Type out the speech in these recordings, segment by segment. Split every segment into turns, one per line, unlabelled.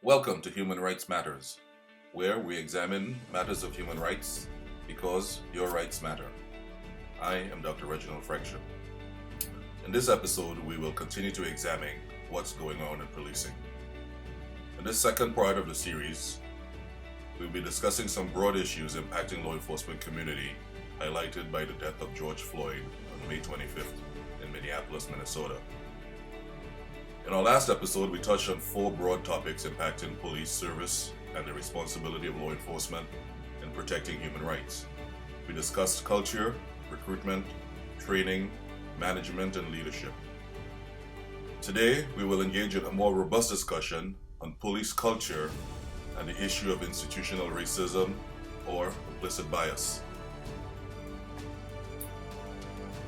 Welcome to Human Rights Matters, where we examine matters of human rights because your rights matter. I am Dr. Reginald Fraction. In this episode, we will continue to examine what's going on in policing. In this second part of the series, we'll be discussing some broad issues impacting law enforcement community, highlighted by the death of George Floyd on May 25th in Minneapolis, Minnesota. In our last episode, we touched on four broad topics impacting police service and the responsibility of law enforcement in protecting human rights. We discussed culture, recruitment, training, management, and leadership. Today, we will engage in a more robust discussion on police culture and the issue of institutional racism or implicit bias.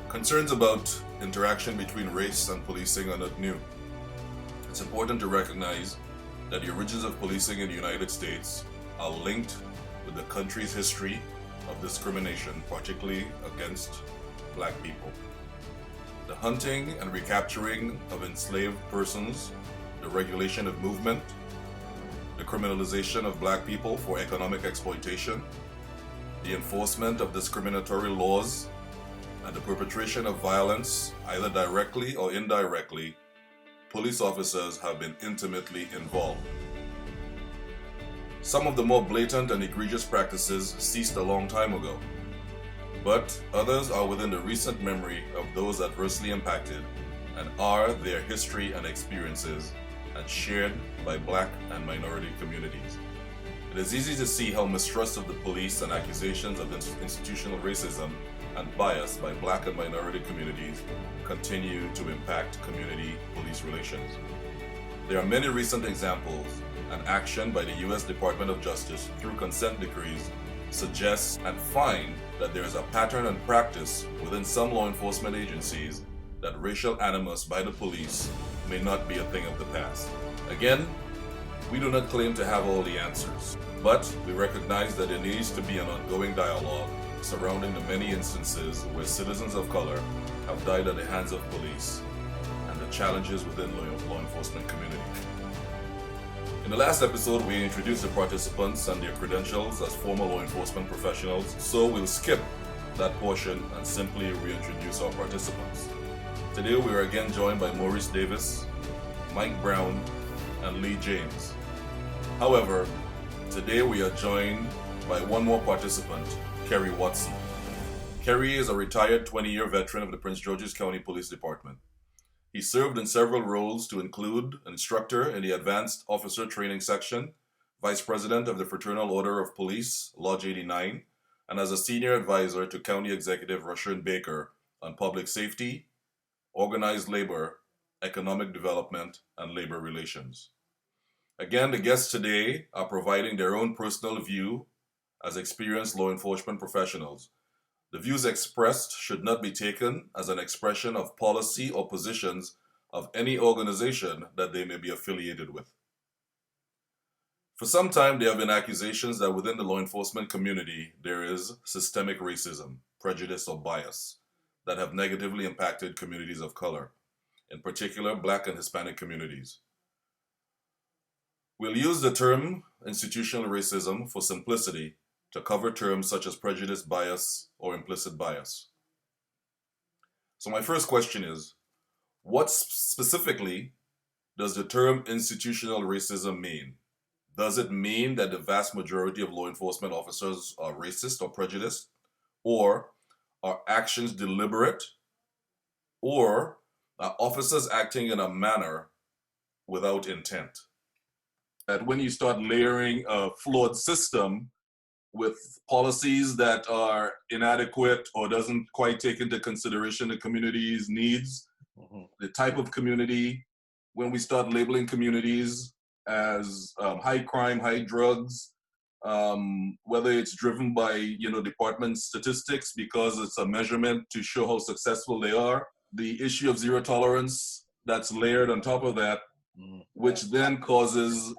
Concerns about interaction between race and policing are not new. It's important to recognize that the origins of policing in the United States are linked with the country's history of discrimination, particularly against Black people. The hunting and recapturing of enslaved persons, the regulation of movement, the criminalization of Black people for economic exploitation, the enforcement of discriminatory laws, and the perpetration of violence, either directly or indirectly, police officers have been intimately involved. Some of the more blatant and egregious practices ceased a long time ago, but others are within the recent memory of those adversely impacted and are their history and experiences and shared by Black and minority communities. It is easy to see how mistrust of the police and accusations of institutional racism and bias by Black and minority communities continue to impact community police relations. There are many recent examples, and action by the U.S. Department of Justice through consent decrees suggests and find that there is a pattern and practice within some law enforcement agencies that racial animus by the police may not be a thing of the past. Again, we do not claim to have all the answers, but we recognize that there needs to be an ongoing dialogue surrounding the many instances where citizens of color have died at the hands of police and the challenges within law enforcement community. In the last episode, we introduced the participants and their credentials as former law enforcement professionals, so we'll skip that portion and simply reintroduce our participants. Today, we are again joined by Maurice Davis, Mike Brown, and Lee James. However, today we are joined by one more participant, Kerry Watson. Kerry is a retired 20-year veteran of the Prince George's County Police Department. He served in several roles to include instructor in the Advanced Officer Training Section, vice president of the Fraternal Order of Police, Lodge 89, and as a senior advisor to County Executive Rushern Baker on public safety, organized labor, economic development, and labor relations. Again, the guests today are providing their own personal view as experienced law enforcement professionals. The views expressed should not be taken as an expression of policy or positions of any organization that they may be affiliated with. For some time, there have been accusations that within the law enforcement community, there is systemic racism, prejudice, or bias that have negatively impacted communities of color, in particular Black and Hispanic communities. We'll use the term institutional racism for simplicity to cover terms such as prejudice, bias, or implicit bias. So my first question is, what specifically does the term institutional racism mean? Does it mean that the vast majority of law enforcement officers are racist or prejudiced? Or are actions deliberate? Or are officers acting in a manner without intent? That when you start layering a flawed system with policies that are inadequate or doesn't quite take into consideration the community's needs, the type of community, when we start labeling communities as high crime, high drugs, whether it's driven by department statistics because it's a measurement to show how successful they are, the issue of zero tolerance that's layered on top of that, which then causes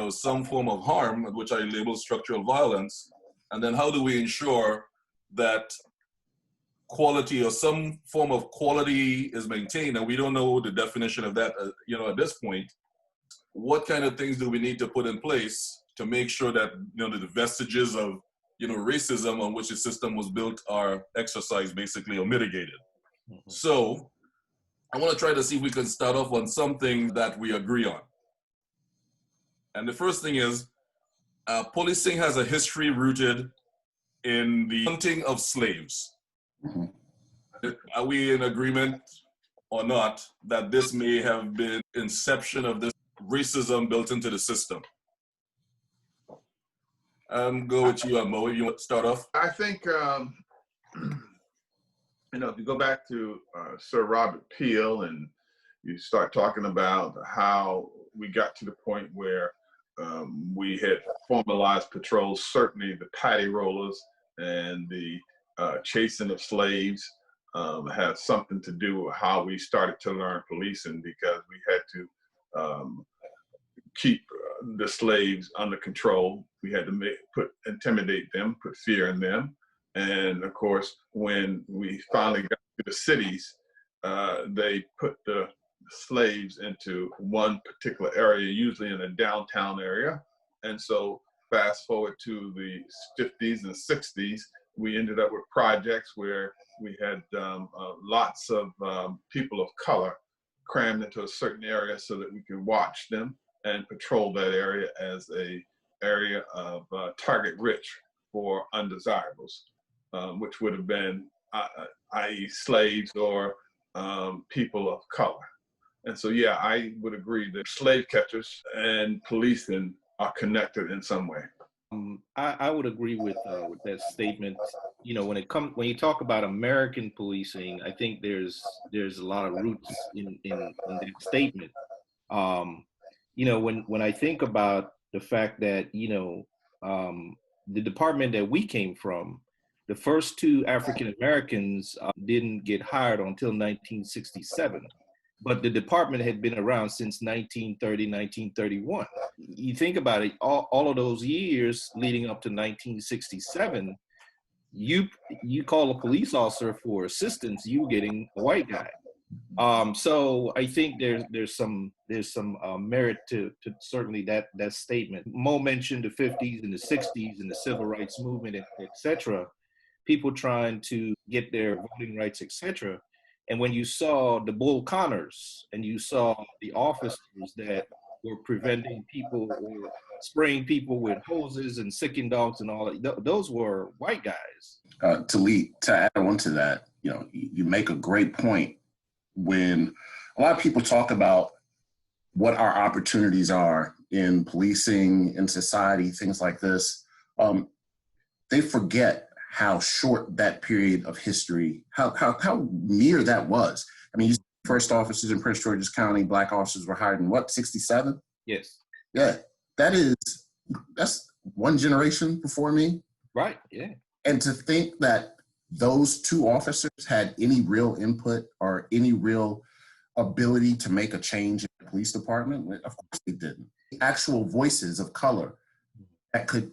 some form of harm, which I label structural violence. And then how do we ensure that quality or some form of quality is maintained? And we don't know the definition of that, at this point. What kind of things do we need to put in place to make sure that the vestiges of racism on which the system was built are exercised basically or mitigated?
Mm-hmm.
So I want to try to see if we can start off on something that we agree on. And the first thing is policing has a history rooted in the hunting of slaves.
Mm-hmm.
Are we in agreement or not that this may have been inception of this racism built into the system? Go with you, Mo. You want to start off?
I think, if you go back to Sir Robert Peel and you start talking about how we got to the point where we had formalized patrols, certainly the patty rollers and the chasing of slaves had something to do with how we started to learn policing, because we had to keep the slaves under control. We had to intimidate them, put fear in them. And of course, when we finally got to the cities, they put the slaves into one particular area, usually in a downtown area. And so fast forward to the 50s and 60s, we ended up with projects where we had lots of people of color crammed into a certain area so that we could watch them and patrol that area as a area of target rich for undesirables, which would have been i.e. slaves or people of color. And so, yeah, I would agree that slave catchers and policing are connected in some way.
I would agree with that statement. When you talk about American policing, I think there's a lot of roots in that statement. When I think about the fact that the department that we came from, the first two African Americans didn't get hired until 1967. But the department had been around since 1930, 1931. You think about it, all of those years leading up to 1967, you call a police officer for assistance, you getting a white guy. So I think there's some merit to certainly that statement. Mo mentioned the 50s and the 60s and the civil rights movement, etc. People trying to get their voting rights, etc. And when you saw the Bull Connors and you saw the officers that were preventing people or spraying people with hoses and sicking dogs and all that, those were white guys.
To add on to that, you make a great point. When a lot of people talk about what our opportunities are in policing, in society, things like this, they forget how short that period of history, how near that was. I mean, first officers in Prince George's County, Black officers were hired in what, 67?
Yes.
Yeah, that's one generation before me.
Right, yeah.
And to think that those two officers had any real input or any real ability to make a change in the police department, of course they didn't. Actual voices of color that could,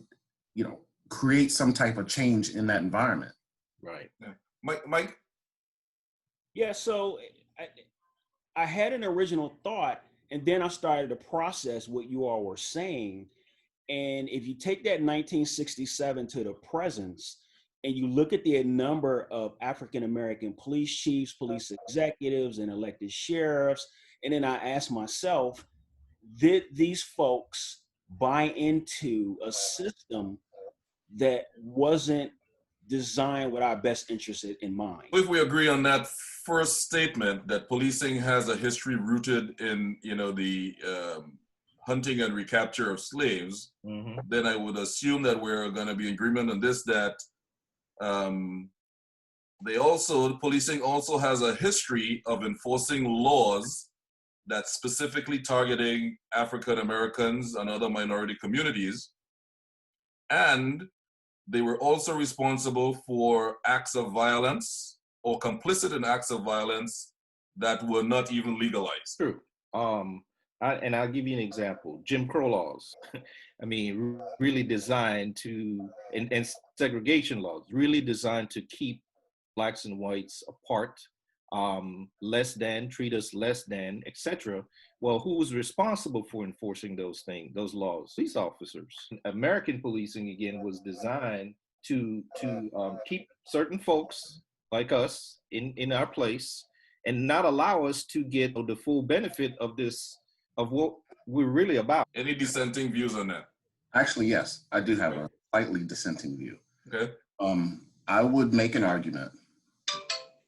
create some type of change in that environment.
Right.
Yeah. Mike?
Yeah, so I had an original thought, and then I started to process what you all were saying. And if you take that 1967 to the presence, and you look at the number of African-American police chiefs, police executives, and elected sheriffs, and then I asked myself, did these folks buy into a system that wasn't designed with our best interest in mind?
If we agree on that first statement, that policing has a history rooted in, the hunting and recapture of slaves,
Mm-hmm.
then I would assume that we're going to be in agreement on this, that policing also has a history of enforcing laws that's specifically targeting African Americans and other minority communities. And they were also responsible for acts of violence or complicit in acts of violence that were not even legalized.
True. I'll give you an example. Jim Crow laws. I mean, really designed to, and segregation laws, really designed to keep Blacks and whites apart, less than, treat us less than, etc. Well, who was responsible for enforcing those things, those laws? Police officers. American policing, again, was designed to keep certain folks like us in our place and not allow us to get the full benefit of this, of what we're really about.
Any dissenting views on that?
Actually, yes, I do have a slightly dissenting view.
Okay.
I would make an argument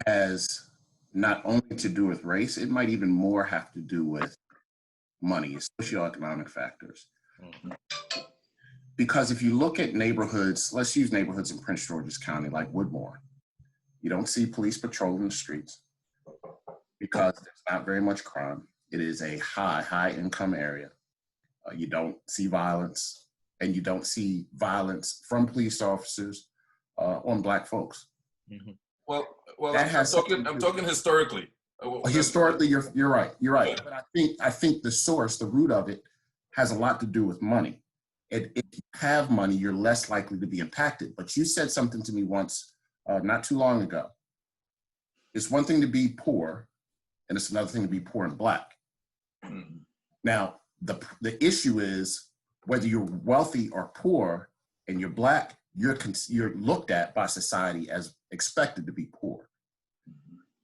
as not only to do with race, it might even more have to do with money, socioeconomic factors.
Mhm.
Because if you look at neighborhoods, let's use neighborhoods in Prince George's County, like Woodmore, you don't see police patrolling the streets because there's not very much crime. It is a high income area. You don't see violence, and you don't see violence from police officers on Black folks.
Mhm.
Well, I'm talking historically.
Historically, you're right. You're right. But I think the source, the root of it, has a lot to do with money. And if you have money, you're less likely to be impacted. But you said something to me once, not too long ago. It's one thing to be poor, and it's another thing to be poor and Black.
Mhm.
Now, the issue is whether you're wealthy or poor, and you're Black, you're looked at by society as expected to be poor.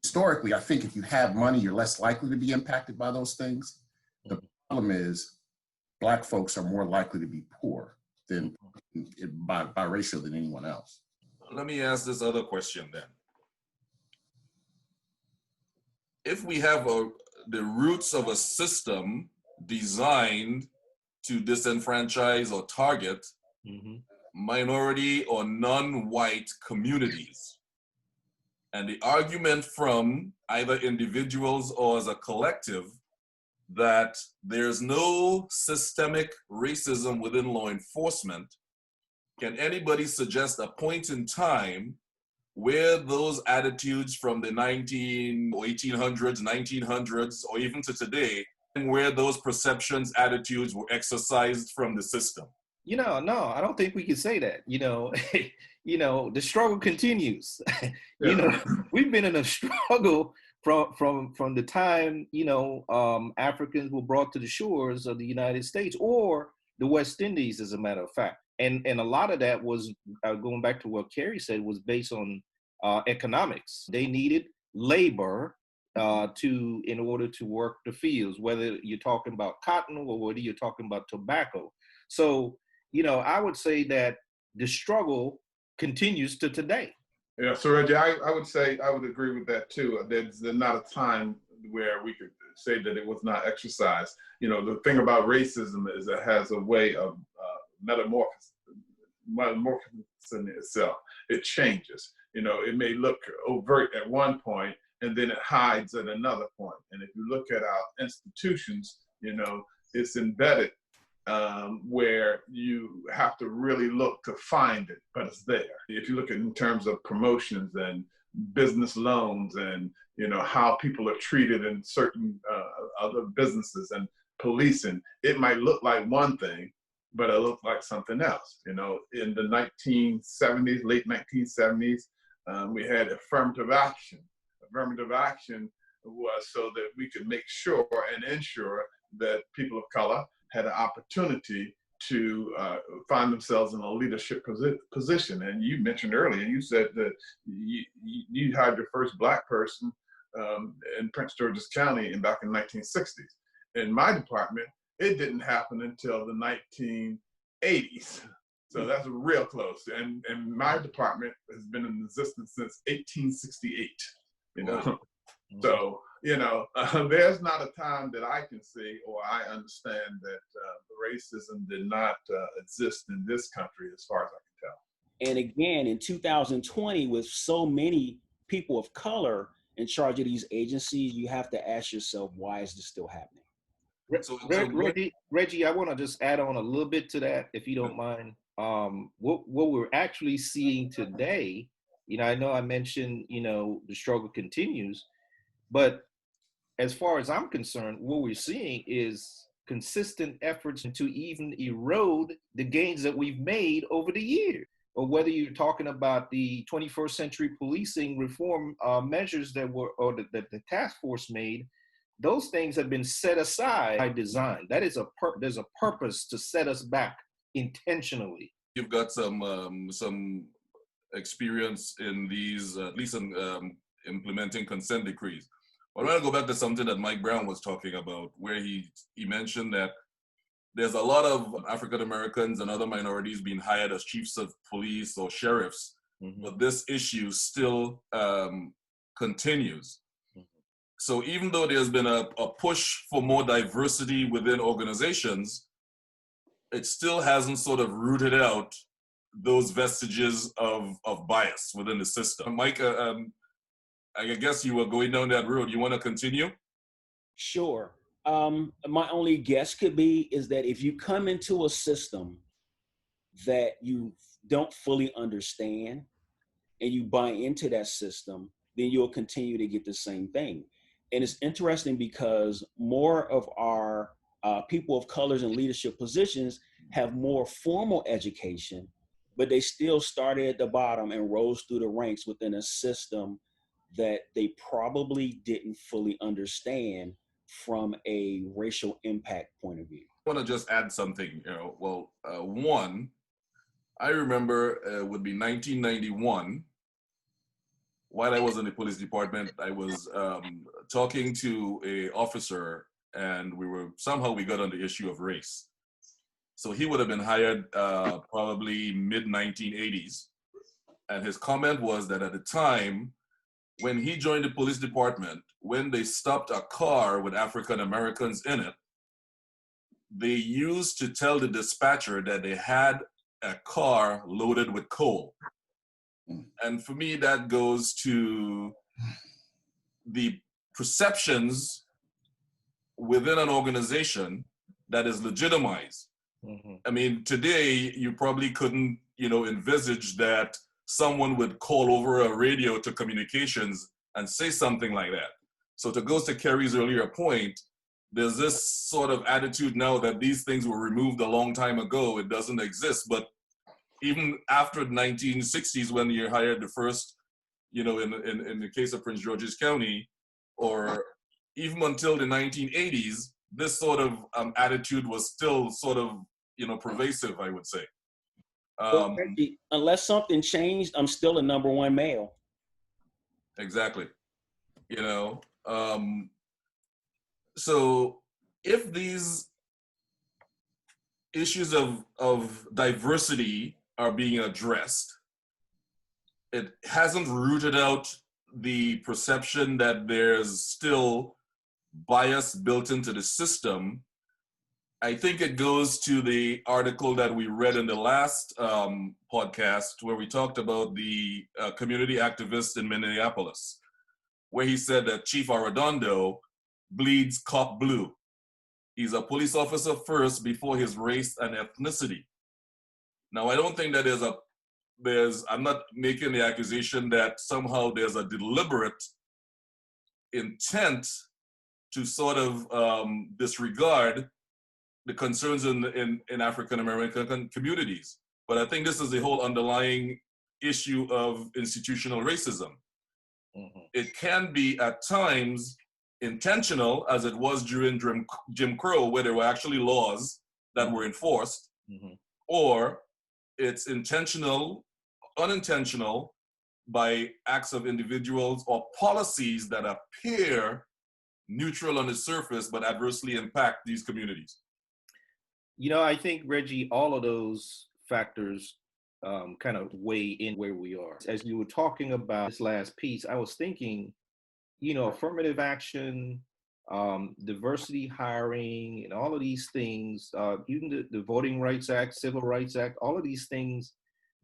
Historically, I think if you have money, you're less likely to be impacted by those things. The problem is Black folks are more likely to be poor than by ratio than anyone else.
Let me ask this other question then. If we have the roots of a system designed to disenfranchise or target
Mhm.
minority or non-white communities, and the argument from either individuals or as a collective that there's no systemic racism within law enforcement, can anybody suggest a point in time where those attitudes from the 1800s, 1900s, or even to today, and where those perceptions, attitudes were exercised from the system?
No, I don't think we can say that. The struggle continues. We've been in a struggle from the time Africans were brought to the shores of the United States or the West Indies, as a matter of fact. And a lot of that was going back to what Kerry said, was based on economics. They needed labor in order to work the fields, whether you're talking about cotton or whether you're talking about tobacco. So I would say that the struggle continues to today.
Yeah, so Reggie, I would say I would agree with that too. There's not a time where we could say that it was not exercised. The thing about racism is it has a way of metamorphosing itself. It changes. It may look overt at one point and then it hides at another point. And if you look at our institutions, it's embedded where you have to really look to find it, but it's there. If you look at in terms of promotions and business loans and how people are treated in certain other businesses and policing, it might look like one thing, but it looked like something else. In the 1970s, late 1970s, we had affirmative action. Affirmative action was so that we could make sure and ensure that people of color had an opportunity to find themselves in a leadership position. And you mentioned earlier, you said that you hired your first Black person in Prince George's County back in the 1960s. In my department, it didn't happen until the 1980s. So that's real close. And my department has been in existence since 1868, So, there's not a time that I can see or I understand that racism did not exist in this country as far as I can tell.
And again, in 2020, with so many people of color in charge of these agencies, you have to ask yourself, why is this still happening?
Reggie, I want to just add on a little bit to that, if you don't mind. What we're actually seeing today, I know I mentioned, the struggle continues, but as far as I'm concerned, what we're seeing is consistent efforts to even erode the gains that we've made over the years. Or whether you're talking about the 21st century policing reform measures that the task force made, those things have been set aside by design. That is there's a purpose to set us back intentionally.
You've got some experience in these, at least in implementing consent decrees. I want to go back to something that Mike Brown was talking about, where he mentioned that there's a lot of African Americans and other minorities being hired as chiefs of police or sheriffs, but this issue still continues. So even though there's been a push for more diversity within organizations, it still hasn't sort of rooted out those vestiges of bias within the system. Mike, I guess you were going down that road. You want to continue?
Sure. My only guess could be is that if you come into a system that you don't fully understand and you buy into that system, then you'll continue to get the same thing. And it's interesting because more of our people of colors in leadership positions have more formal education, but they still started at the bottom and rose through the ranks within a system that they probably didn't fully understand from a racial impact point of view.
I want to just add something. One, I remember it would be 1991. While I was in the police department, I was talking to a officer, and we got on the issue of race. So he would have been hired probably mid-1980s. And his comment was that at the time, when he joined the police department, when they stopped a car with African Americans in it, they used to tell the dispatcher that they had a car loaded with coal. And for me, that goes to the perceptions within an organization that is legitimized. I mean, today, you probably couldn't, envisage that someone would call over a radio to communications and say something like that. So to go to Kerry's earlier point, there's this sort of attitude now that these things were removed a long time ago. It doesn't exist. But even after the 1960s, when you hired the first, in the case of Prince George's County, or even until the 1980s, this sort of attitude was still sort of, pervasive, I would say.
Unless something changed, I'm still a number one male.
Exactly. So if these issues of diversity are being addressed, it hasn't rooted out the perception that there's still bias built into the system. I think it goes to the article that we read in the last podcast where we talked about the community activist in Minneapolis, where he said that Chief Arredondo bleeds cop blue. He's a police officer first before his race and ethnicity. Now, I don't think that I'm not making the accusation that somehow there's a deliberate intent to sort of disregard the concerns in African American communities. But I think this is the whole underlying issue of institutional racism. It can be at times intentional, as it was during Jim Crow, where there were actually laws that were enforced, or it's unintentional by acts of individuals or policies that appear neutral on the surface but adversely impact these communities.
I think, Reggie, all of those factors kind of weigh in where we are. As you were talking about this last piece, I was thinking, affirmative action, diversity hiring, and all of these things, even the Voting Rights Act, Civil Rights Act, all of these things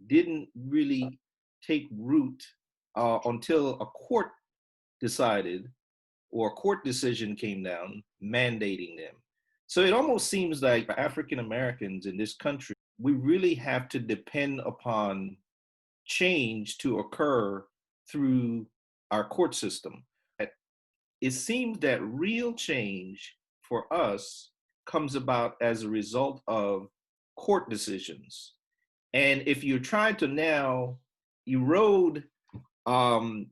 didn't really take root until a court decided, or a court decision came down mandating them. So it almost seems like African Americans in this country, we really have to depend upon change to occur through our court system. It seems that real change for us comes about as a result of court decisions. And if you're trying to now erode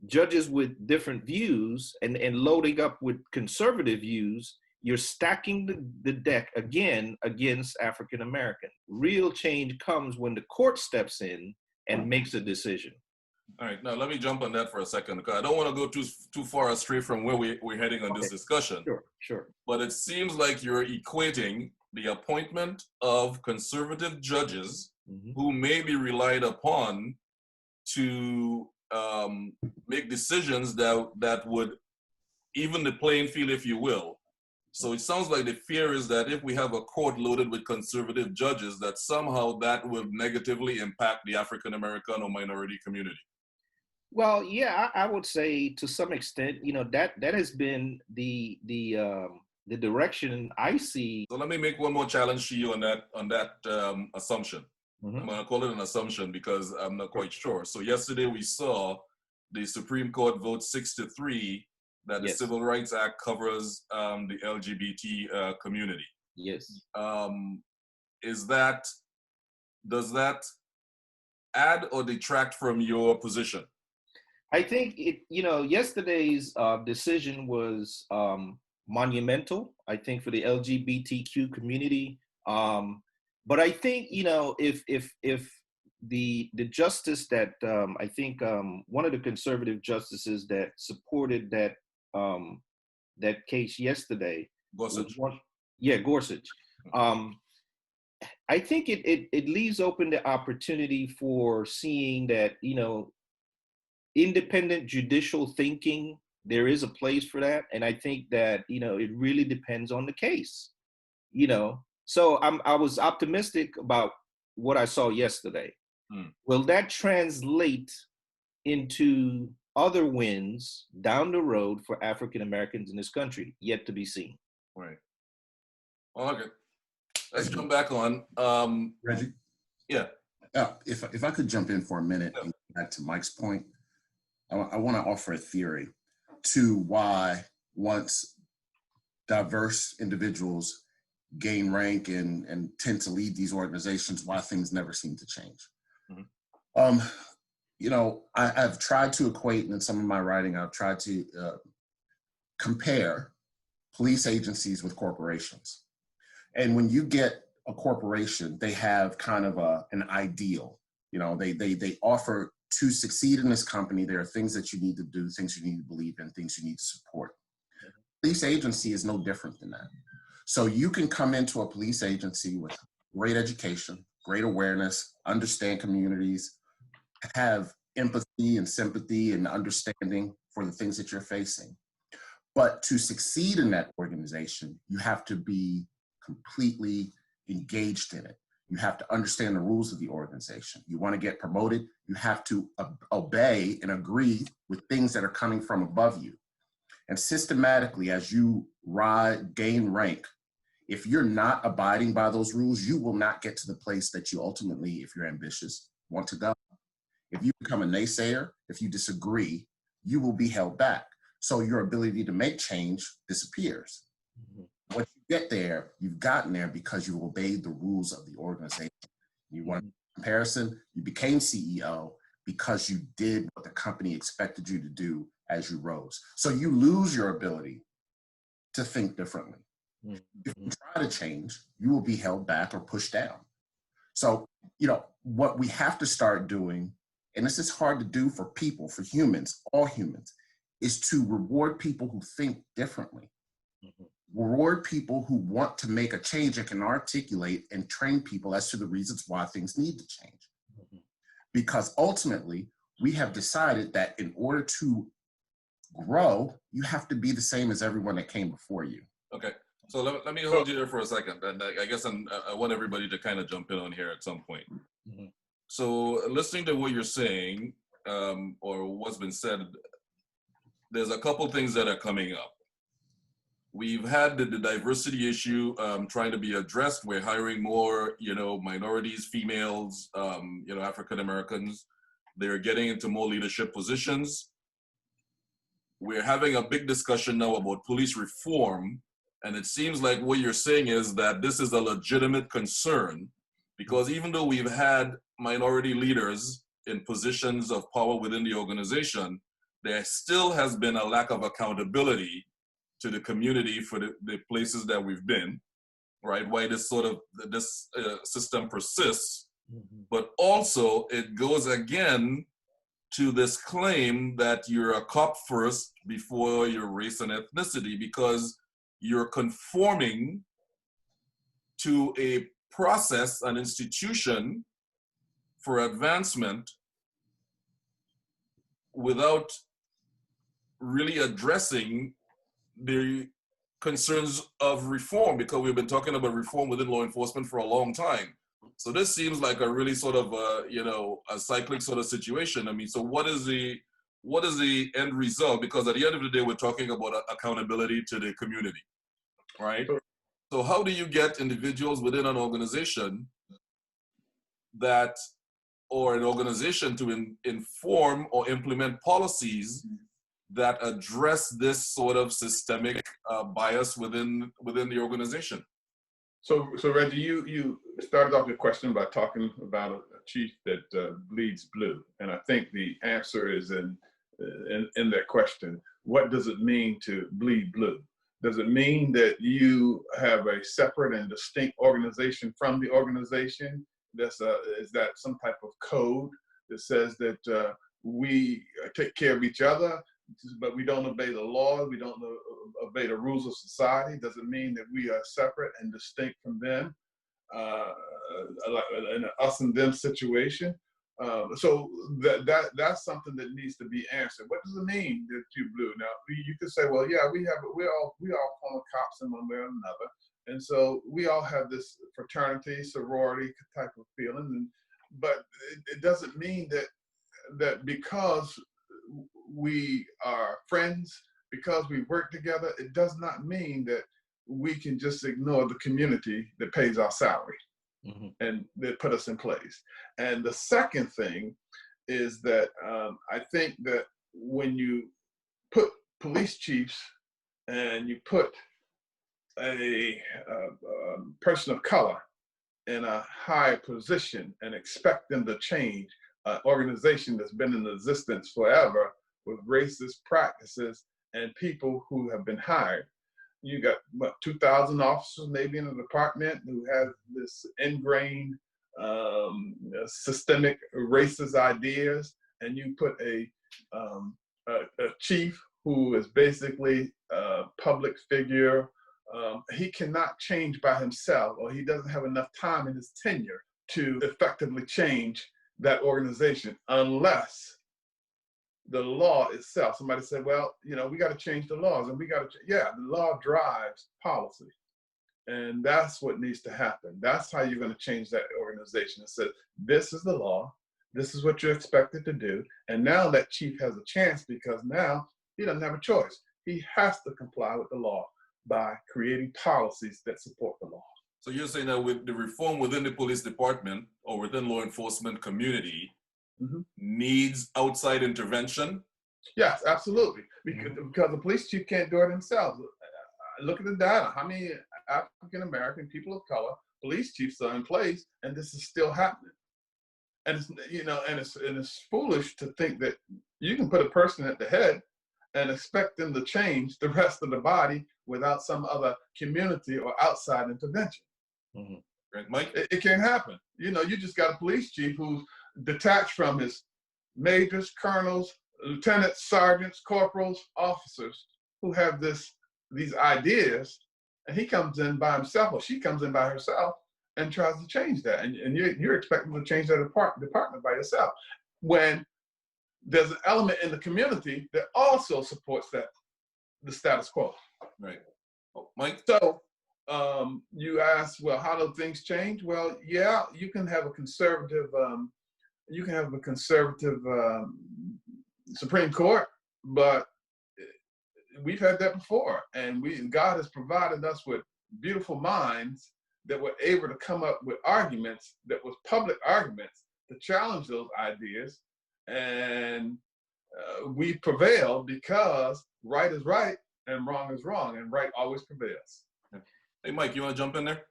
judges with different views and loading up with conservative views, you're stacking the deck again against African American. Real change comes when the court steps in and makes a decision.
All right, now let me jump on that for a second, because I don't want to go too far astray from where we're heading on this discussion.
Sure.
But it seems like you're equating the appointment of conservative judges who may be relied upon to make decisions that would even the playing field, if you will. So it sounds like the fear is that if we have a court loaded with conservative judges, that somehow that will negatively impact the African American or minority community.
Well, yeah, I would say to some extent, that has been the direction I see.
So let me make one more challenge to you on that assumption. I'm going to call it an assumption because I'm not quite sure. So yesterday we saw the Supreme Court vote 6-3 that the Civil Rights Act covers the LGBT community.
Yes.
Does that add or detract from your position?
I think yesterday's decision was monumental, I think, for the LGBTQ community. But I think, if the justice that I think one of the conservative justices that supported that case yesterday,
Gorsuch.
Gorsuch. I think it leaves open the opportunity for seeing that, independent judicial thinking, there is a place for that. And I think that, it really depends on the case, So I was optimistic about what I saw yesterday. Will that translate into other wins down the road for African Americans in this country? Yet to be seen.
Right. Okay. Let's jump back on.
Reggie?
Yeah.
If I could jump in for a minute and get back to Mike's point, I want to offer a theory to why once diverse individuals gain rank and tend to lead these organizations, why things never seem to change. I've tried to equate, and in some of my writing, I've tried to compare police agencies with corporations. And when you get a corporation, they have kind of an ideal. They offer to succeed in this company, there are things that you need to do, things you need to believe in, things you need to support. Police agency is no different than that. So you can come into a police agency with great education, great awareness, understand communities, have empathy and sympathy and understanding for the things that you're facing. But to succeed in that organization, you have to be completely engaged in it. You have to understand the rules of the organization. You want to get promoted, you have to obey and agree with things that are coming from above you. And systematically, as you gain rank, if you're not abiding by those rules, you will not get to the place that you ultimately, if you're ambitious, want to go. If you become a naysayer, if you disagree, you will be held back. So your ability to make change disappears. Once you get there, you've gotten there because you obeyed the rules of the organization. You want comparison, you became CEO because you did what the company expected you to do as you rose. So you lose your ability to think differently. If you try to change, you will be held back or pushed down. So, what we have to start doing, and this is hard to do for people, for humans, all humans, is to reward people who think differently. Reward people who want to make a change and can articulate and train people as to the reasons why things need to change. Because ultimately, we have decided that in order to grow, you have to be the same as everyone that came before you.
Okay. So let me hold you there for a second. And I guess I want everybody to kind of jump in on here at some point. So listening to what you're saying, or what's been said, there's a couple things that are coming up. We've had the diversity issue trying to be addressed. We're hiring more, minorities, females, African Americans. They're getting into more leadership positions. We're having a big discussion now about police reform. And it seems like what you're saying is that this is a legitimate concern, because even though we've had minority leaders in positions of power within the organization, there still has been a lack of accountability to the community for the places that we've been, right? Why this system persists, but also it goes again to this claim that you're a cop first before your race and ethnicity, because you're conforming to a process, an institution for advancement without really addressing the concerns of reform, because we've been talking about reform within law enforcement for a long time. So this seems like a really sort of a cyclic sort of situation. I mean, so what is the end result? Because at the end of the day, we're talking about accountability to the community, right? So how do you get individuals within an organization or an organization to inform or implement policies that address this sort of systemic bias within the organization?
So Reggie, you started off your question by talking about a chief that bleeds blue, and I think the answer is in that question. What does it mean to bleed blue? Does it mean that you have a separate and distinct organization from the organization? Is that some type of code that says that we take care of each other, but we don't obey the law, we don't obey the rules of society? Does it mean that we are separate and distinct from them, like in an us and them situation? So that's something that needs to be answered. What does it mean that you blue? Now you could say, well, yeah, we all former cops in one way or another, and so we all have this fraternity, sorority type of feeling, but it doesn't mean that because we are friends, because we work together, it does not mean that we can just ignore the community that pays our salary and that put us in place. And the second thing is that I think that when you put police chiefs and you put a person of color in a high position and expect them to change an organization that's been in existence forever with racist practices and people who have been hired. You got 2,000 officers maybe in the department who have this ingrained systemic racist ideas, and you put a chief who is basically a public figure. He cannot change by himself, or he doesn't have enough time in his tenure to effectively change that organization unless the law itself. Somebody said, well, we got to change the laws, and the law drives policy. And that's what needs to happen. That's how you're going to change that organization. It says, this is the law, this is what you're expected to do. And now that chief has a chance, because now he doesn't have a choice. He has to comply with the law by creating policies that support the law.
So you're saying that with the reform within the police department or within law enforcement community needs outside intervention?
Yes, absolutely. Because the police chief can't do it himself. Look at the data. How many African American people of color police chiefs are in place, and this is still happening? And it's foolish to think that you can put a person at the head and expect them to change the rest of the body without some other community or outside intervention.
Right, Mike?
It can't happen. You just got a police chief who's detached from his majors, colonels, lieutenants, sergeants, corporals, officers who have these ideas, and he comes in by himself, or she comes in by herself and tries to change that. And you're expecting to change that department by yourself, when there's an element in the community that also supports the status quo.
Right. Mike?
So you asked, well, how do things change? Well, yeah, you can have a conservative Supreme Court, but we've had that before, and God has provided us with beautiful minds that were able to come up with arguments that was public arguments to challenge those ideas, and we prevail because right is right and wrong is wrong, and right always prevails.
Hey, Mike, you want to jump in there?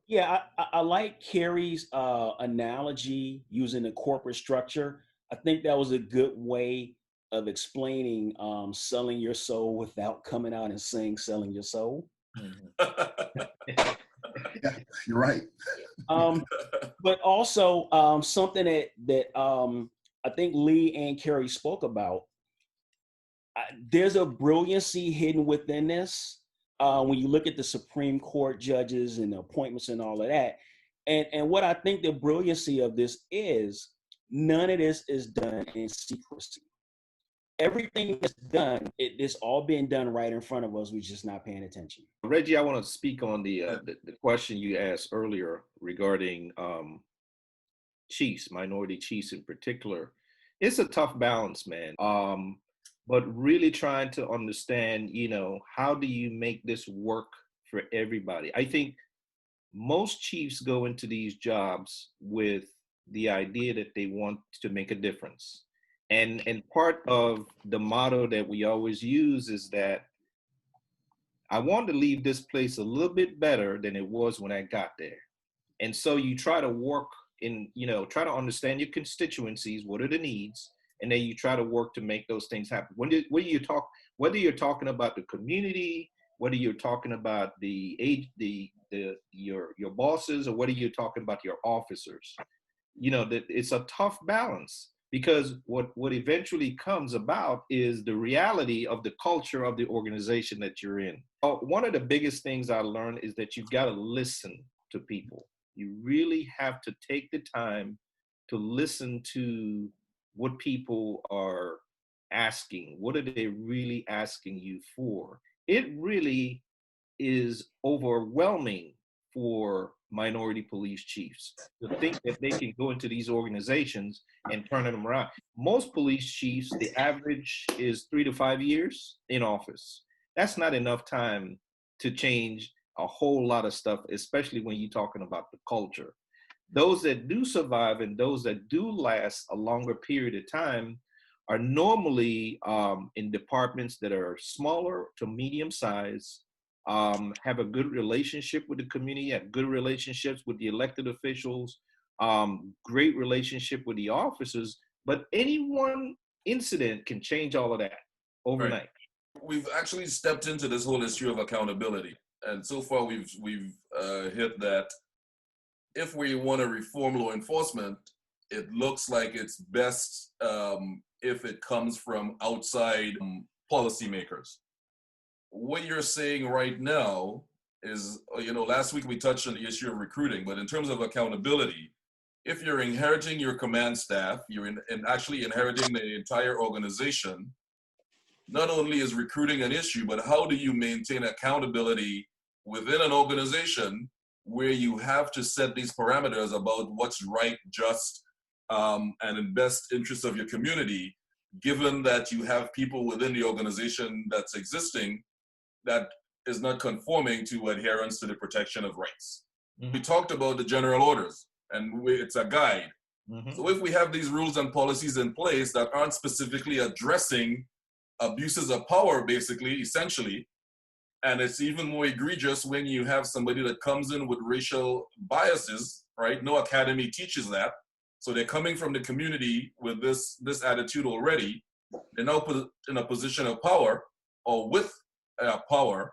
Yeah, I like Kerry's analogy using the corporate structure. I think that was a good way of explaining selling your soul without coming out and saying selling your soul.
Yeah, you're right.
But also something that I think Lee and Kerry spoke about. There's a brilliancy hidden within this when you look at the Supreme Court judges and the appointments and all of that. And what I think the brilliancy of this is, none of this is done in secrecy. Everything that's done, it's all being done right in front of us. We're just not paying attention.
Reggie, I want to speak on the question you asked earlier regarding chiefs, minority chiefs in particular. It's a tough balance, man. But really trying to understand, how do you make this work for everybody? I think most chiefs go into these jobs with the idea that they want to make a difference. And part of the motto that we always use is that I want to leave this place a little bit better than it was when I got there. And so you try to work try to understand your constituencies, what are the needs, and then you try to work to make those things happen. Whether you're talking about the community, whether you're talking about your bosses, or whether you're talking about your officers, that it's a tough balance, because what eventually comes about is the reality of the culture of the organization that you're in. One of the biggest things I learned is that you've got to listen to people. You really have to take the time to listen to what people are asking. What are they really asking you for? It really is overwhelming for minority police chiefs to think that they can go into these organizations and turn them around. Most police chiefs, the average is 3 to 5 years in office. That's not enough time to change a whole lot of stuff, especially when you're talking about the culture. Those that do survive and those that do last a longer period of time are normally in departments that are smaller to medium size, have a good relationship with the community, have good relationships with the elected officials, great relationship with the officers. But any one incident can change all of that overnight.
Right. We've actually stepped into this whole issue of accountability, and so far we've hit that if we want to reform law enforcement, it looks like it's best if it comes from outside policymakers. What you're saying right now is, last week we touched on the issue of recruiting, but in terms of accountability, if you're inheriting your command staff, you're actually inheriting the entire organization. Not only is recruiting an issue, but how do you maintain accountability within an organization where you have to set these parameters about what's right, just, and in best interest of your community, given that you have people within the organization that's existing that is not conforming to adherence to the protection of rights. Mm-hmm. We talked about the general orders, and it's a guide. Mm-hmm. So if we have these rules and policies in place that aren't specifically addressing abuses of power, basically, essentially, and it's even more egregious when you have somebody that comes in with racial biases, right? No academy teaches that. So they're coming from the community with this attitude already. They're now put in a position of power or with power,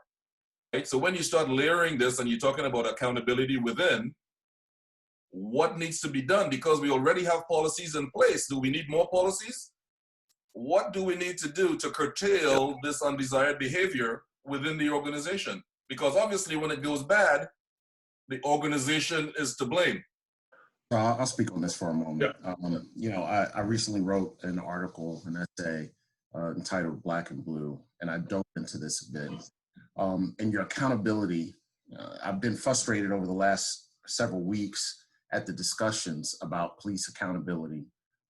right? So when you start layering this and you're talking about accountability within, what needs to be done? Because we already have policies in place. Do we need more policies? What do we need to do to curtail this undesired behavior within the organization? Because obviously when it goes bad, the organization is to blame.
I'll speak on this for a moment. Yeah. I recently wrote an article, an essay entitled Black and Blue, and I dove into this a bit. And your accountability, I've been frustrated over the last several weeks at the discussions about police accountability.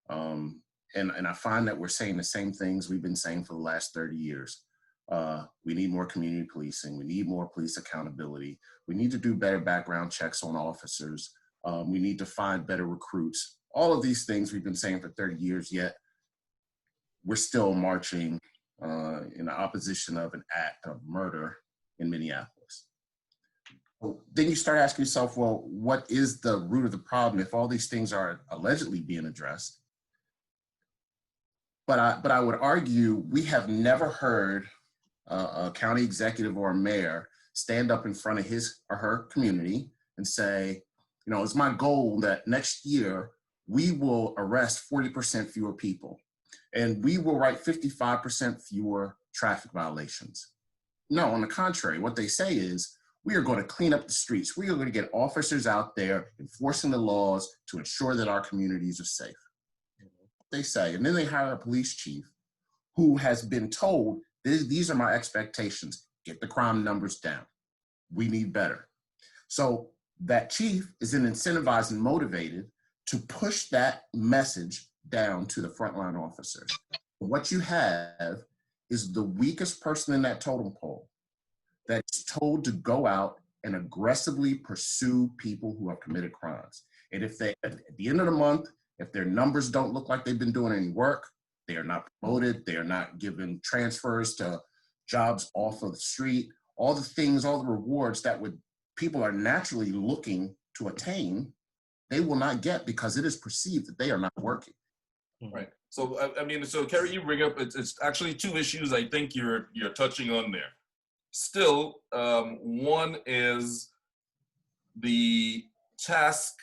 And I find that we're saying the same things we've been saying for the last 30 years. We need more community policing. We need more police accountability. We need to do better background checks on officers. We need to find better recruits. All of these things we've been saying for 30 years, yet we're still marching in opposition of an act of murder in Minneapolis. then you start asking yourself, well, what is the root of the problem if all these things are allegedly being addressed? But I would argue we have never heard a county executive or a mayor stand up in front of his or her community and say, it's my goal that next year we will arrest 40% fewer people and we will write 55% fewer traffic violations. No, on the contrary, what they say is, we are going to clean up the streets. We are going to get officers out there enforcing the laws to ensure that our communities are safe. They say, and then they hire a police chief who has been told, these are my expectations. Get the crime numbers down. We need better. So that chief is then incentivized and motivated to push that message down to the frontline officers. What you have is the weakest person in that totem pole that's told to go out and aggressively pursue people who have committed crimes. And if they, at the end of the month, if their numbers don't look like they've been doing any work, they are not promoted, they are not given transfers to jobs off of the street, all the things, all the rewards that people are naturally looking to attain, they will not get because it is perceived that they are not working.
Right. So, so Kerry, you bring up, it's actually two issues I think you're touching on there. Still, one is the task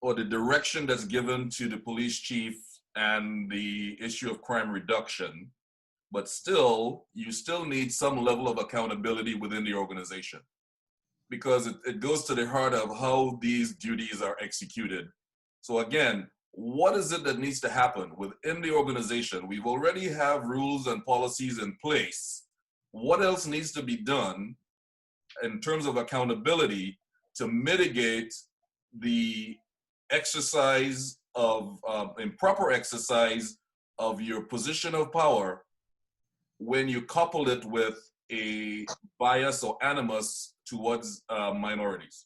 or the direction that's given to the police chief and the issue of crime reduction, but still, you still need some level of accountability within the organization because it goes to the heart of how these duties are executed. So again, what is it that needs to happen within the organization? We've already have rules and policies in place. What else needs to be done in terms of accountability to mitigate the exercise of improper exercise of your position of power when you couple it with a bias or animus towards minorities?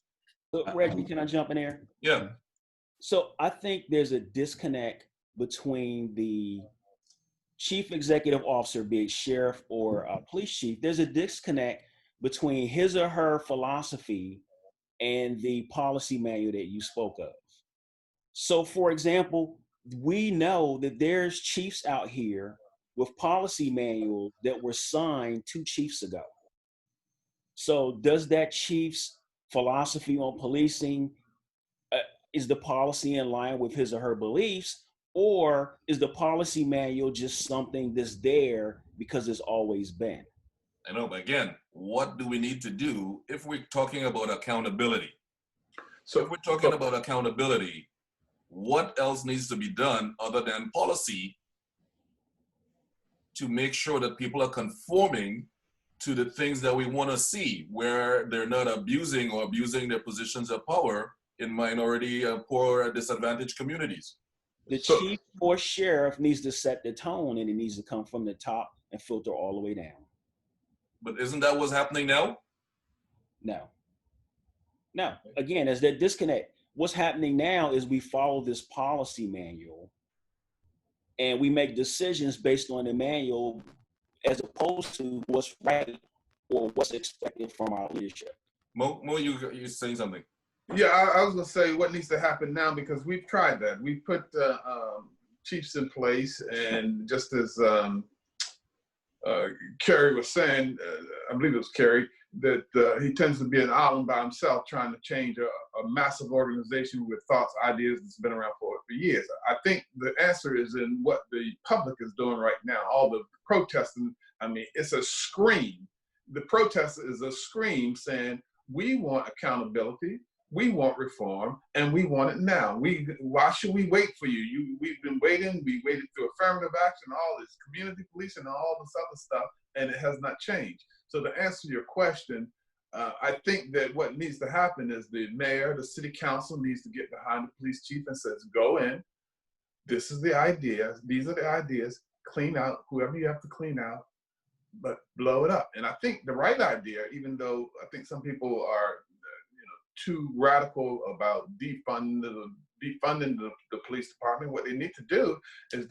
So, Reggie, can I jump in there?
Yeah.
So I think there's a disconnect between the chief executive officer, be it sheriff or a police chief. There's a disconnect between his or her philosophy and the policy manual that you spoke of. So, for example, we know that there's chiefs out here with policy manuals that were signed 2 chiefs ago. So does that chief's philosophy on policing, is the policy in line with his or her beliefs, or is the policy manual just something that's there because it's always been?
I know, but again, what do we need to do if we're talking about accountability? So if we're talking about accountability, what else needs to be done other than policy to make sure that people are conforming to the things that we want to see, where they're not abusing their positions of power in minority, poor, disadvantaged communities?
The chief or sheriff needs to set the tone, and it needs to come from the top and filter all the way down.
But isn't that what's happening now?
No. Again, there's that disconnect. What's happening now is we follow this policy manual and we make decisions based on the manual as opposed to what's right or what's expected from our leadership.
Mo, you're saying something.
Yeah, I was going to say what needs to happen now, because we've tried that. We put chiefs in place, and just as Kerry was saying, I believe it was Kerry, that he tends to be an island by himself trying to change a massive organization with thoughts, ideas that's been around for years. I think the answer is in what the public is doing right now. All the protesting, it's a scream. The protest is a scream saying, we want accountability, we want reform, and we want it now. Why should we wait for you? We've been waiting. We waited through affirmative action, all this community policing, and all this other stuff, and it has not changed. So to answer your question, I think that what needs to happen is the mayor, the city council needs to get behind the police chief and says, go in. This is the idea. These are the ideas. Clean out whoever you have to clean out, but blow it up. And I think the right idea, even though I think some people are too radical about defunding the police department, what they need to do is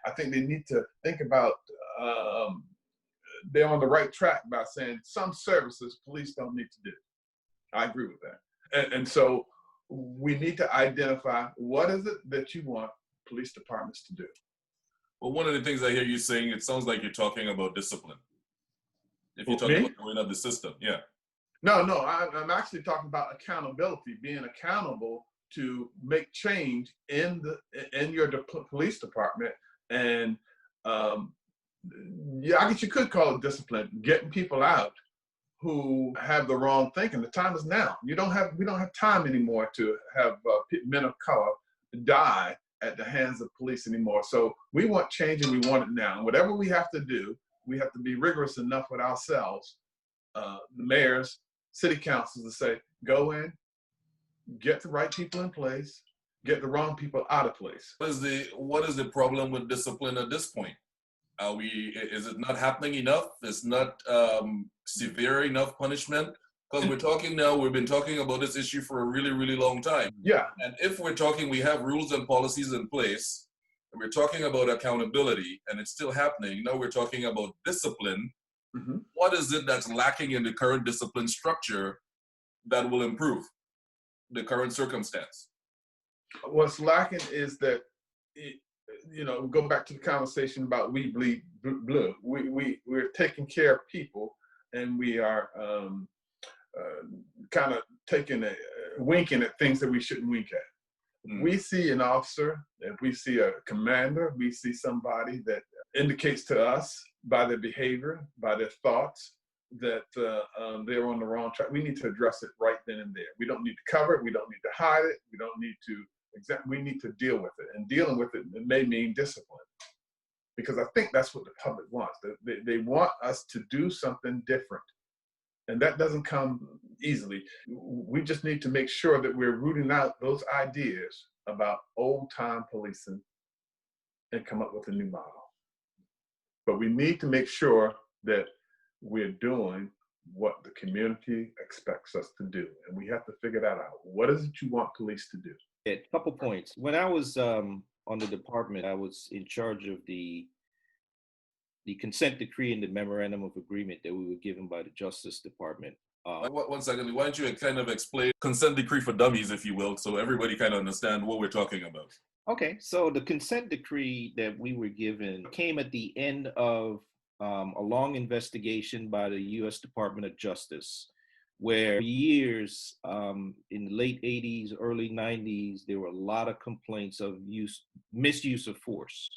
I think they need to think about they're on the right track by saying some services police don't need to do. I agree with that. And so we need to identify what is it that you want police departments to do.
Well, one of the things I hear you saying, it sounds like you're talking about discipline. If you're
Well,
talking
me?
about growing up the system, yeah.
No, I'm actually talking about accountability, being accountable to make change in your police department. And yeah, I guess you could call it discipline, getting people out who have the wrong thinking. The time is now. We don't have time anymore to have men of color die at the hands of police anymore. So we want change, and we want it now. And whatever we have to do, we have to be rigorous enough with ourselves, the mayors, city councils, to say, go in, get the right people in place, get the wrong people out of place.
What is the problem with discipline at this point? Is it not happening enough? Is not severe enough punishment? Because we've been talking about this issue for a really, really long time.
Yeah.
And if we're talking, we have rules and policies in place, and we're talking about accountability, and it's still happening. Now we're talking about discipline.
Mm-hmm.
What is it that's lacking in the current discipline structure that will improve the current circumstance?
What's lacking is that, go back to the conversation about we bleed blue. We're taking care of people, and we are kind of winking at things that we shouldn't wink at. Mm. We see an officer, if we see a commander, we see somebody that indicates to us by their behavior, by their thoughts, that they're on the wrong track. We need to address it right then and there. We don't need to cover it. We don't need to hide it. We don't need to. We need to deal with it, and dealing with it may mean discipline, because I think that's what the public wants. They want us to do something different, and that doesn't come easily. We just need to make sure that we're rooting out those ideas about old-time policing and come up with a new model. But we need to make sure that we're doing what the community expects us to do, and we have to figure that out. What is it you want police to do?
A couple points. When I was on the department, I was in charge of the consent decree and the memorandum of agreement that we were given by the Justice Department.
1 second, why don't you kind of explain consent decree for dummies, if you will, so everybody kind of understand what we're talking about.
Okay, so the consent decree that we were given came at the end of a long investigation by the U.S. Department of Justice, where for years, in the late 80s, early 90s, there were a lot of complaints of misuse of force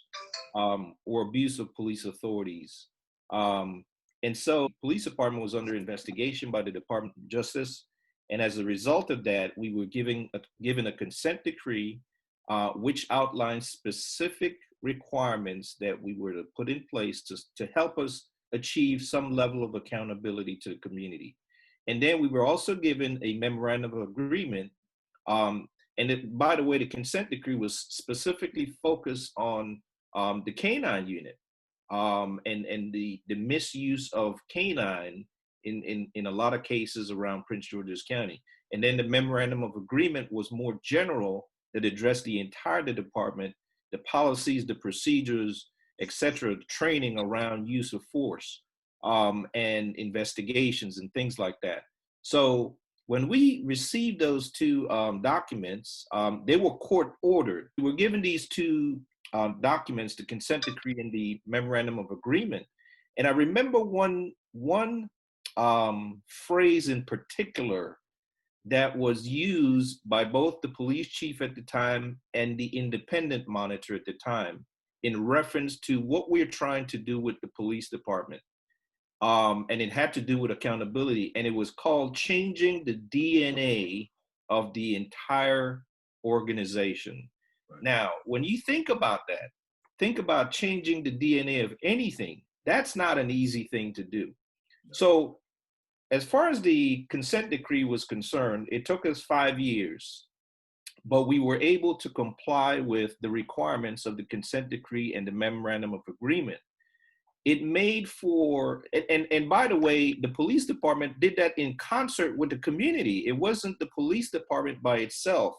or abuse of police authorities. And so the police department was under investigation by the Department of Justice. And as a result of that, we were given a consent decree, which outlines specific requirements that we were to put in place to help us achieve some level of accountability to the community. And then we were also given a memorandum of agreement. By the way, the consent decree was specifically focused on the canine unit and the misuse of canine in a lot of cases around Prince George's County. And then the memorandum of agreement was more general, that addressed the entire department, the policies, the procedures, et cetera, training around use of force. And investigations and things like that. So when we received those two documents, they were court ordered. We were given these two documents, the consent decree and the memorandum of agreement. And I remember one phrase in particular that was used by both the police chief at the time and the independent monitor at the time in reference to what we're trying to do with the police department. And it had to do with accountability, and it was called changing the DNA of the entire organization. Right. Now, when you think about that, think about changing the DNA of anything. That's not an easy thing to do. So as far as the consent decree was concerned, it took us 5 years, but we were able to comply with the requirements of the consent decree and the memorandum of agreement. It made for, and by the way, the police department did that in concert with the community. It wasn't the police department by itself,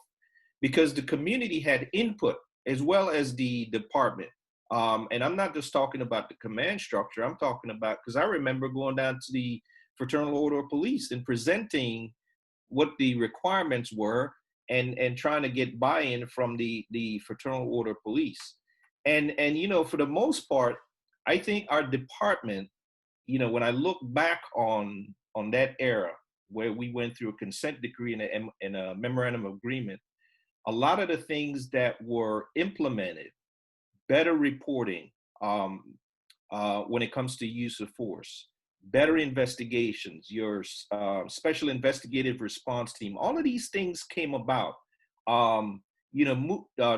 because the community had input as well as the department. And I'm not just talking about the command structure. I'm talking about, because I remember going down to the Fraternal Order of Police and presenting what the requirements were, and trying to get buy-in from the fraternal order police. And for the most part, I think our department, when I look back on that era where we went through a consent decree and a memorandum of agreement, a lot of the things that were implemented, better reporting when it comes to use of force, better investigations, your special investigative response team, all of these things came about.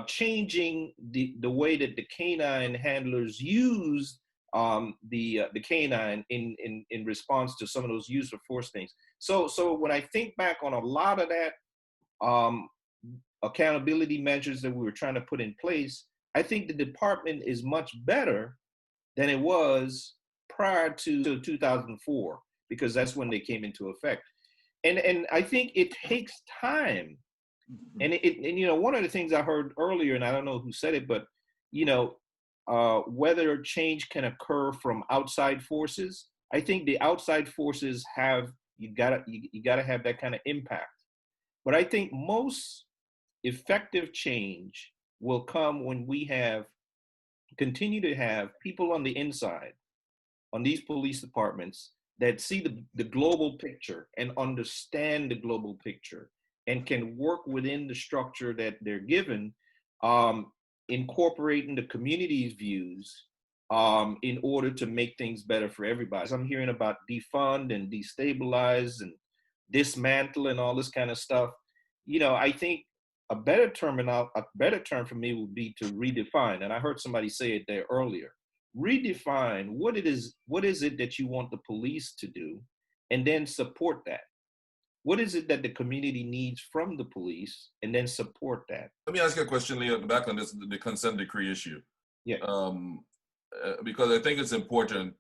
Changing the way that the canine handlers use the canine in response to some of those use of force things. So when I think back on a lot of that accountability measures that we were trying to put in place, I think the department is much better than it was prior to 2004, because that's when they came into effect. And I think it takes time. And one of the things I heard earlier, and I don't know who said it, but whether change can occur from outside forces, I think the outside forces you gotta have that kind of impact. But I think most effective change will come when we continue to have people on the inside, on these police departments, that see the global picture and understand the global picture and can work within the structure that they're given, incorporating the community's views in order to make things better for everybody. So I'm hearing about defund and destabilize and dismantle and all this kind of stuff. I think a better term for me would be to redefine. And I heard somebody say it there earlier. Redefine what is it that you want the police to do, and then support that. What is it that the community needs from the police, and then support that.
Let me ask you a question, Leo, back on the consent decree issue.
Yeah.
Because I think it's important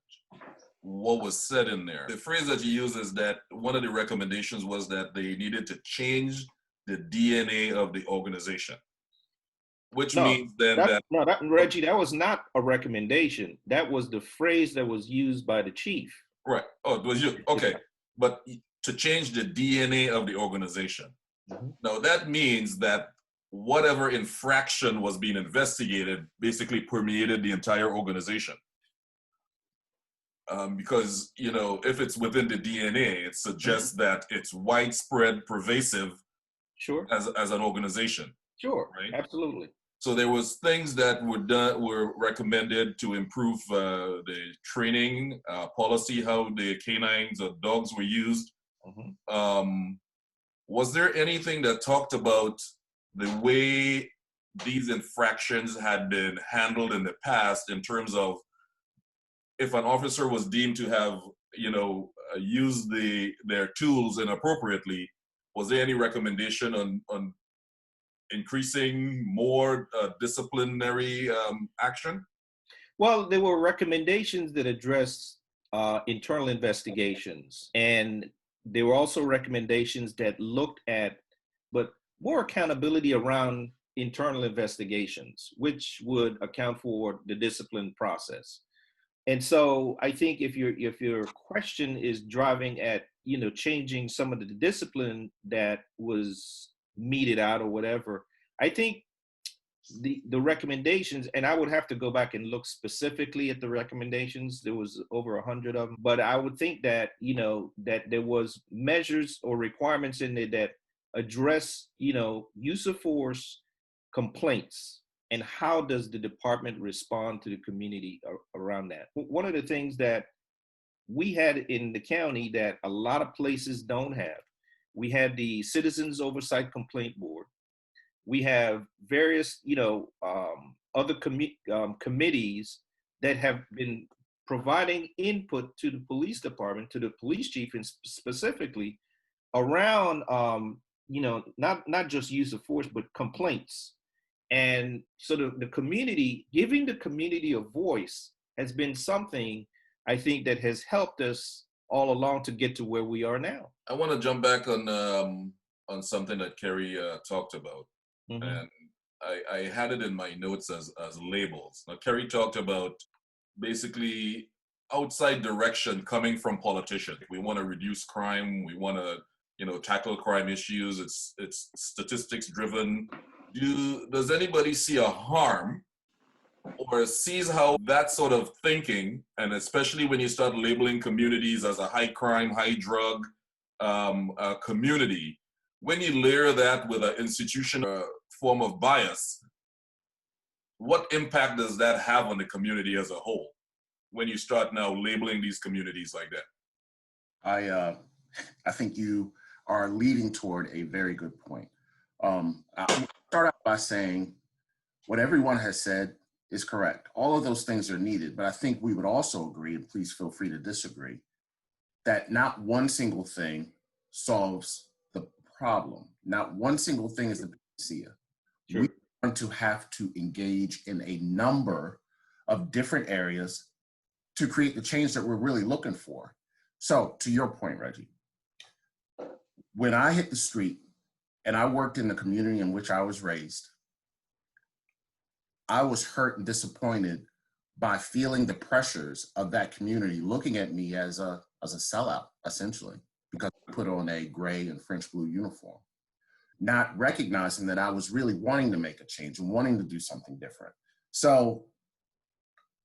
what was said in there. The phrase that you use is that one of the recommendations was that they needed to change the DNA of the organization, which means then
Reggie, that was not a recommendation. That was the phrase that was used by the chief.
Right. Oh, it was you. Okay. Yeah. But to change the DNA of the organization. Mm-hmm. Now that means that whatever infraction was being investigated basically permeated the entire organization. Because, if it's within the DNA, it suggests mm-hmm. that it's widespread, pervasive,
sure,
as an organization.
Sure,
right?
Absolutely.
So there was things that were recommended to improve the training policy, how the canines or dogs were used. Mm-hmm. Was there anything that talked about the way these infractions had been handled in the past, in terms of if an officer was deemed to have, used their tools inappropriately, was there any recommendation on increasing more disciplinary action? Well,
there were recommendations that addressed internal investigations, and there were also recommendations that looked at, but more accountability around internal investigations, which would account for the discipline process. And so I think if your question is driving at, changing some of the discipline that was meted out or whatever, I think the recommendations, and I would have to go back and look specifically at the recommendations. There was over 100 of them, but I would think that, that there was measures or requirements in there that address, use of force complaints, and how does the department respond to the community around that. One of the things that we had in the county that a lot of places don't have, we had the Citizens Oversight Complaint Board. We have various, other committees that have been providing input to the police department, to the police chief, and specifically around, not just use of force, but complaints. And so the community, giving the community a voice, has been something I think that has helped us all along to get to where we are now.
I want to jump back on something that Kerry talked about. Mm-hmm. And I had it in my notes as labels. Now, Kerry talked about basically outside direction coming from politicians. We want to reduce crime. We want to tackle crime issues. It's statistics driven. Does anybody see a harm or sees how that sort of thinking, and especially when you start labeling communities as a high crime, high drug community, when you layer that with an institutional form of bias, what impact does that have on the community as a whole when you start now labeling these communities like that?
I think you are leading toward a very good point. I'll start out by saying what everyone has said is correct. All of those things are needed, but I think we would also agree, and please feel free to disagree, that not one single thing solves the problem. Not one single thing is the panacea.
Sure.
We are going to have to engage in a number of different areas to create the change that we're really looking for. So to your point, Reggie, when I hit the street and I worked in the community in which I was raised, I was hurt and disappointed by feeling the pressures of that community looking at me as a sellout, essentially, because I put on a gray and French blue uniform, not recognizing that I was really wanting to make a change and wanting to do something different. So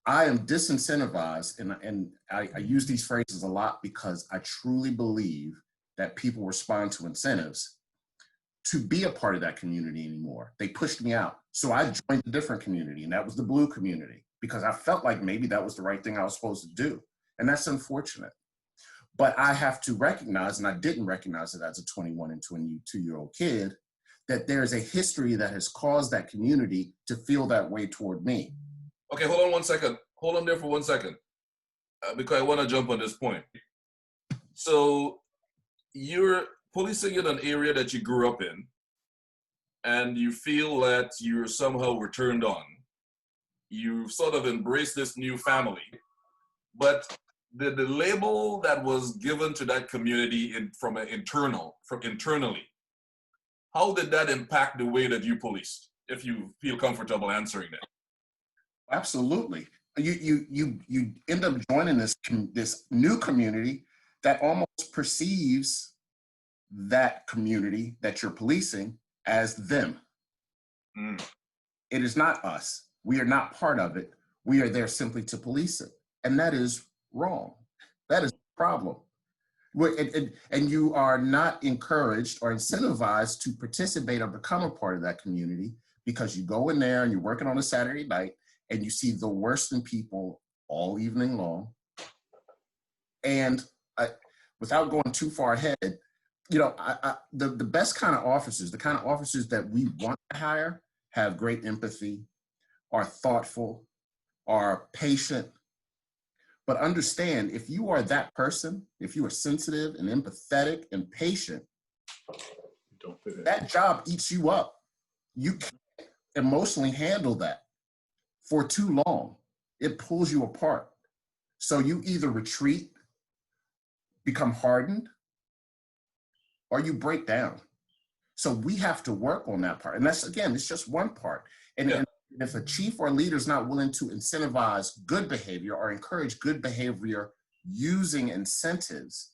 I am disincentivized, and I use these phrases a lot because I truly believe that people respond to incentives to be a part of that community anymore. They pushed me out. So I joined a different community, and that was the blue community, because I felt like maybe that was the right thing I was supposed to do. And that's unfortunate. But I have to recognize, and I didn't recognize it as a 21 and 22-year-old kid, that there's a history that has caused that community to feel that way toward me.
Okay, hold on 1 second. Hold on there for 1 second, because I want to jump on this point. So you're policing in an area that you grew up in, and you feel that you're somehow returned on. You sort of embrace this new family, but the label that was given to that community internally, how did that impact the way that you policed? If you feel comfortable answering that.
Absolutely. You end up joining this new community that almost perceives that community that you're policing as them.
Mm.
It is not us. We are not part of it. We are there simply to police it. And that is wrong. That is a problem. And you are not encouraged or incentivized to participate or become a part of that community, because you go in there and you're working on a Saturday night and you see the worst in people all evening long. And without going too far ahead, the best kind of officers, the kind of officers that we want to hire, have great empathy, are thoughtful, are patient. But understand, if you are that person, if you are sensitive and empathetic and patient, that job eats you up. You can't emotionally handle that for too long. It pulls you apart. So you either retreat, become hardened, or you break down. So we have to work on that part. And that's, again, it's just one part. And if a chief or leader is not willing to incentivize good behavior or encourage good behavior using incentives,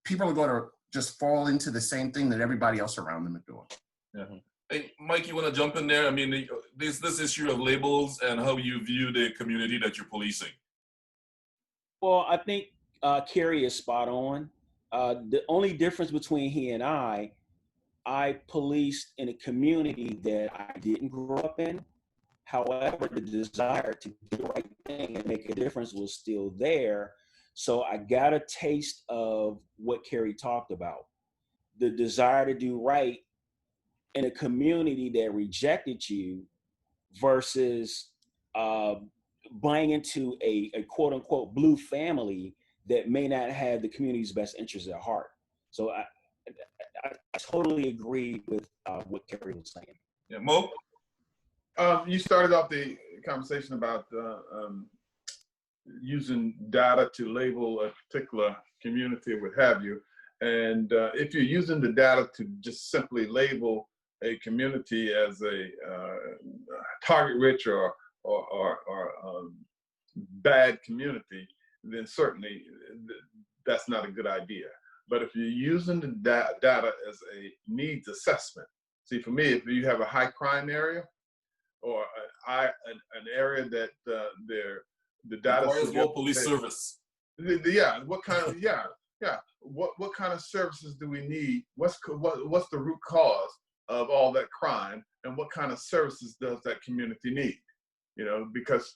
people are going to just fall into the same thing that everybody else around them are doing.
Yeah. Hey, Mike, you want to jump in there? I mean, this issue of labels and how you view the community that you're policing.
Well, I think Kerry is spot on. The only difference between he and I policed in a community that I didn't grow up in. However, the desire to do the right thing and make a difference was still there. So I got a taste of what Kerry talked about. The desire to do right in a community that rejected you versus buying into a quote unquote blue family that may not have the community's best interests at heart. So I totally agree with what Kerry was saying.
Yeah, Mo?
You started off the conversation about using data to label a particular community or what have you. And if you're using the data to just simply label a community as a target-rich or bad community, then certainly that's not a good idea. But if you're using the data as a needs assessment, see, for me, if you have a high crime area or an area that the data
requires
suggests
more police service.
yeah, what kind of what kind of services do we need? What's the root cause of all that crime, and what kind of services does that community need? You know, because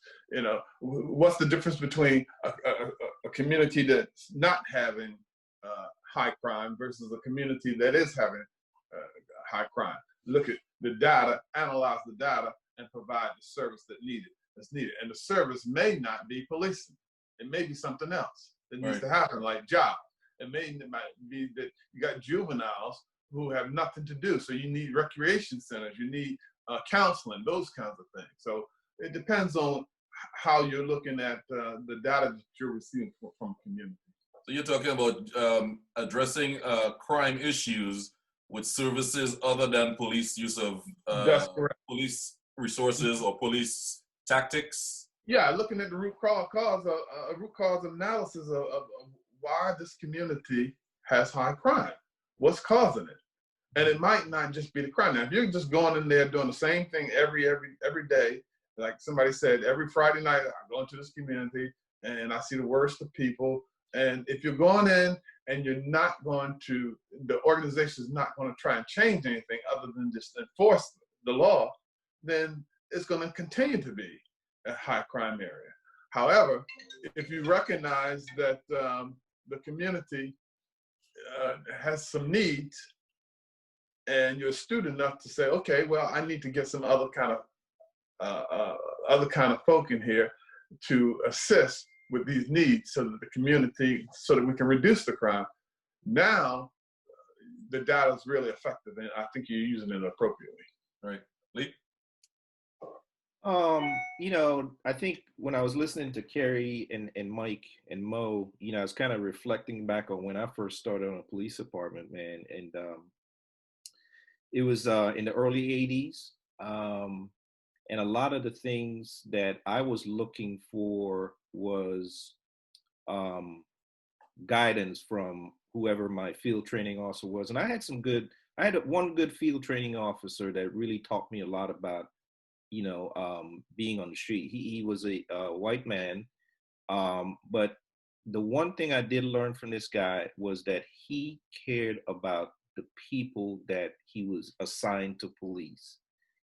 what's the difference between a community that's not having high crime versus a community that is having high crime? Look at the data, analyze the data, and provide the service that's needed. And the service may not be policing. It may be something else that needs to happen, like jobs. It might be that you got juveniles who have nothing to do, so you need recreation centers, you need counseling, those kinds of things. So it depends on how you're looking at the data that you're receiving from community.
So you're talking about addressing crime issues with services other than police use of police resources or police tactics?
Yeah, looking at the root cause a root cause analysis of why this community has high crime. What's causing it? And it might not just be the crime. Now, if you're just going in there doing the same thing every day, like somebody said, every Friday night I go into this community and I see the worst of people. And if you're going in and you're not going to, the organization is not going to try and change anything other than just enforce the law, then it's going to continue to be a high crime area. However, if you recognize that the community has some needs, and you're astute enough to say, okay, well, I need to get some other kind of folk in here to assist with these needs, so that the community, so that we can reduce the crime. Now, the data is really effective, and I think you're using it appropriately.
Right, Lee?
I think when I was listening to Kerry and Mike and Mo, I was kind of reflecting back on when I first started on a police department, man. And it was in the early 80s. And a lot of the things that I was looking for was guidance from whoever my field training officer was. And I had one good field training officer that really taught me a lot about being on the street. He was a white man, but the one thing I did learn from this guy was that he cared about the people that he was assigned to police,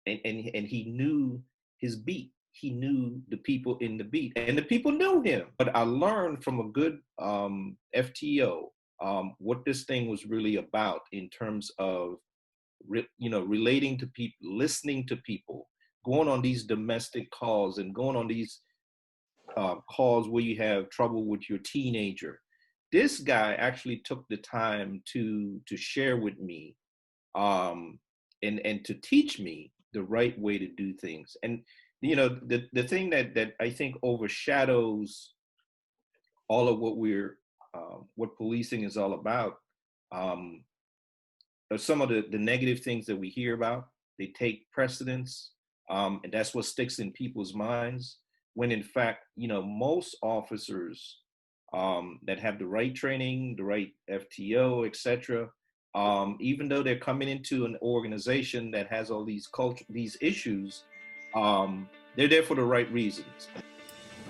and he knew his beat. He knew the people in the beat, and the people knew him. But I learned from a good FTO what this thing was really about in terms of relating to people, listening to people, going on these domestic calls and going on these calls where you have trouble with your teenager. This guy actually took the time to share with me and to teach me the right way to do things. And the thing that I think overshadows all of what policing is all about are some of the negative things that we hear about. They take precedence. And that's what sticks in people's minds, when in fact, most officers that have the right training, the right FTO, etc., even though they're coming into an organization that has all these these issues, they're there for the right reasons.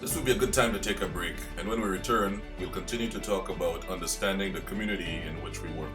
This would be a good time to take a break, and when we return, we'll continue to talk about understanding the community in which we work.